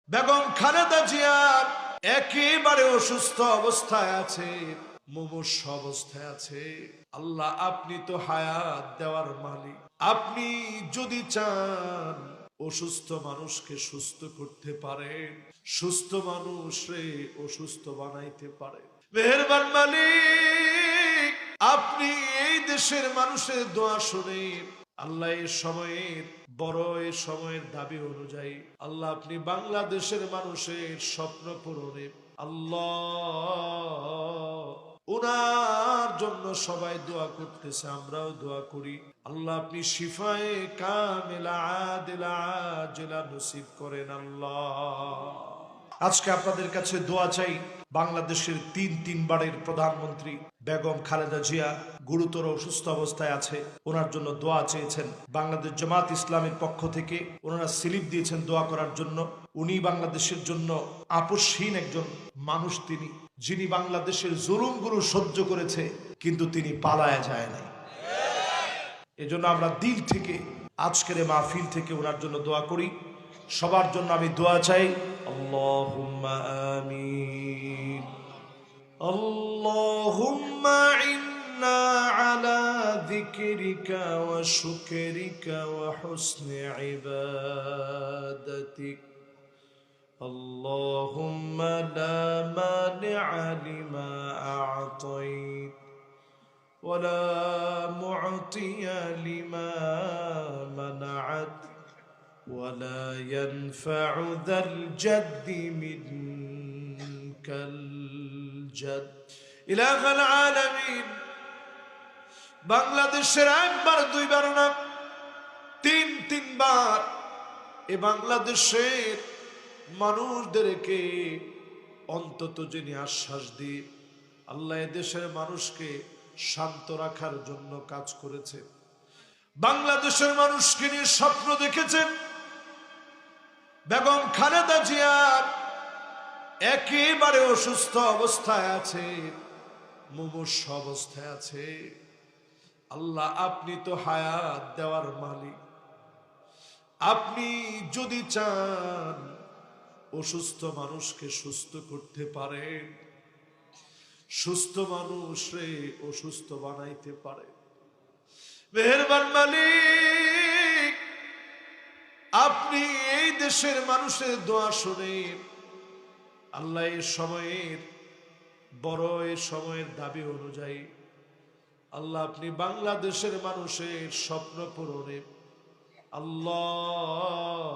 বেগম খালেদা জিয়া একেবারে অসুস্থ অবস্থায় আছে, মুমূর্ষ অবস্থায় আছে। আল্লাহ, আপনি তো হায়াত দেওয়ার মালিক। আপনি যদি চান অসুস্থ মানুষকে সুস্থ করতে পারেন, সুস্থ মানুষরে অসুস্থ বানাইতে পারেন। মেহেরবান মালিক, আপনি এই দেশের মানুষের দোয়া শুনে আল্লাহ এই সময়ের দাবি অনুযায়ী আল্লাহ আপনি বাংলাদেশের মানুষের স্বপ্ন পূরণে আল্লাহ উনার জন্য সবাই দোয়া করতেছে, আমরাও দোয়া করি। আল্লাহ আপনি শিফায়ে কামিলা আদিলা আজিলা নসিব করেন। আল্লাহ, আজকে আপনাদের কাছে দোয়া চাই। বাংলাদেশের তিনবারের প্রধানমন্ত্রী বেগম খালেদা জিয়া গুরুতর অসুস্থ অবস্থায় আছে, ওনার জন্য দোয়া চেয়েছেন। বাংলাদেশ জামাত ইসলামের পক্ষ থেকে ওনারা স্লিপ দিয়েছেন দোয়া করার জন্য। উনি বাংলাদেশের জন্য আপোষহীন একজন মানুষ, তিনি যিনি বাংলাদেশের জুলুমগুলো সহ্য করেছে, কিন্তু তিনি পালায়া যায় নাই। এজন্য আমরা দিল থেকে আজকের মাহফিল থেকে ওনার জন্য দোয়া করি। সবার জন্য আমি দোয়া চাই। আল্লাহুম্মা আমিন। আল্লাহুম্মা ইন্না আলা যিকরিকা ওয়া শুকরিকা ওয়া হুসনি ইবাদাতিক। আল্লাহুম্মা লা মানিআ লিমা আ'তাইত ওয়া লা মু'তিয়া লিমা মানা'ত ولا ينفع ذا الجد منك الجد إله العالمين। বাংলাদেশের একবার দুইবার না, তিনবার এ বাংলাদেশের মানুষদেরকে অন্তত যিনি আশ্বাস দিয়ে আল্লাহ দেশের মানুষকে শান্ত রাখার জন্য কাজ করেছে, বাংলাদেশের মানুষকে নিয়ে স্বপ্ন দেখেছেন। বেগম খালেদা জিয়া একেবারে অসুস্থ অবস্থায় আছে, মুমূর্ষ অবস্থায় আছে। আল্লাহ, আপনি তো হায়াত দেওয়ার মালিক। আপনি যদি চান অসুস্থ মানুষকে সুস্থ করতে পারেন, সুস্থ মানুষরে অসুস্থ বানাইতে পারেন। মেহেরবান মালিক, আপনি এই দেশের মানুষের দোয়া শুনে আল্লাহ এই সময়ের দাবি অনুযায়ী আল্লাহ আপনি বাংলাদেশের মানুষের স্বপ্ন পূরণে আল্লাহ